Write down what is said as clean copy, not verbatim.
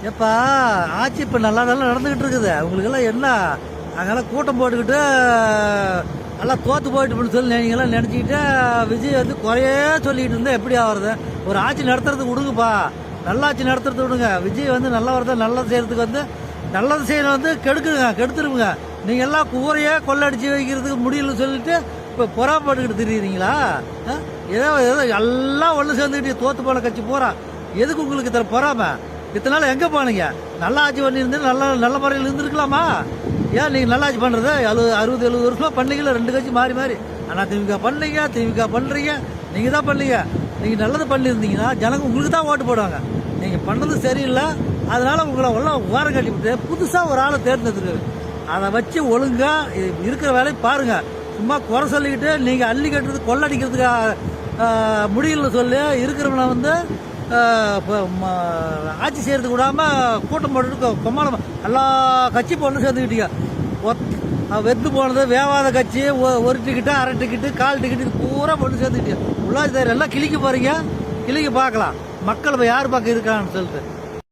எப்பா ஆட்சி இப்போ நல்லா நடந்துக்கிட்டு இருக்குது அவங்களுக்கெல்லாம் என்ன அங்கெல்லாம் கூட்டம் போட்டுக்கிட்டு எல்லாம் தோற்று போயிட்டு சொல்லி நீங்களாம் நினச்சிக்கிட்டு விஜய் வந்து குறையே சொல்லிக்கிட்டு இருந்தால் எப்படி ஆகுறது? ஒரு ஆட்சி நடத்துறதுக்கு விடுங்கப்பா, நல்லாட்சி நடத்துறது விடுங்க. விஜய் வந்து நல்லா வரத நல்லது செய்கிறதுக்கு வந்து நல்லது செய்யணும் வந்து கெடுத்துருங்க. நீங்கள் எல்லாம் கூரையே கொள்ளடிச்சு வைக்கிறதுக்கு முடியல சொல்லிட்டு இப்போ பொறாமப்பட்டுக்கிட்டு தெரியுறீங்களா? ஏதோ எல்லாம் ஒன்று சேர்ந்துக்கிட்டு தோற்று போன கட்சி போகிறான். எதுக்கு உங்களுக்கு இத்தனை பொறாம? இத்தனை நாள் எங்கே போனீங்க? நல்லா ஆட்சி பண்ணியிருந்து நல்ல முறையில் இருந்துருக்கலாமா? ஏன் நீங்கள் நல்லா ஆட்சி பண்ணுறது 60-70 வருஷமாக பண்ணீங்களா? 2 கட்சி மாறி மாறி திமுக பண்ணீங்க, திமுக பண்ணுறீங்க. நீங்கள் தான் பண்ணீங்க. நீங்கள் நல்லது பண்ணியிருந்தீங்கன்னா ஜனங்க உங்களுக்கு தான் ஓட்டு போடுவாங்க. நீங்கள் பண்ணது சரியில்லை, அதனால் உங்களை எல்லாம் ஓரம் கட்டிவிட்டு புதுசாக ஒரு ஆளை தேர்ந்தெடுத்துருக்கு. அதை வச்சு ஒழுங்காக இருக்கிற வேலையை பாருங்கள். சும்மா குறை சொல்லிக்கிட்டு நீங்கள் அள்ளி கட்டுறது கொள்ளடிக்கிறதுக்கு முடியலன்னு சொல்லி இருக்கிறவனை வந்து ஆட்சி செய்யறதுக்கு விடாமல் கூட்டம் போட்டுட்டு கொம்மாளம் எல்லா கட்சி பொண்ணு சேர்ந்துக்கிட்டீங்க. வெந்து போனது வேவாத கட்சி, ஒரு டிக்கெட்டு, அரை டிக்கெட்டு, கால் டிக்கெட்டு பூரா பொண்ணு சேர்ந்துக்கிட்டீங்க. உள்ளாட்சி தயார் எல்லாம் கிளிக்க போகிறீங்க. கிளிக்க பார்க்கலாம் மக்கள் இப்போ யார் பக்கம் இருக்கான்னு சொல்லிட்டு.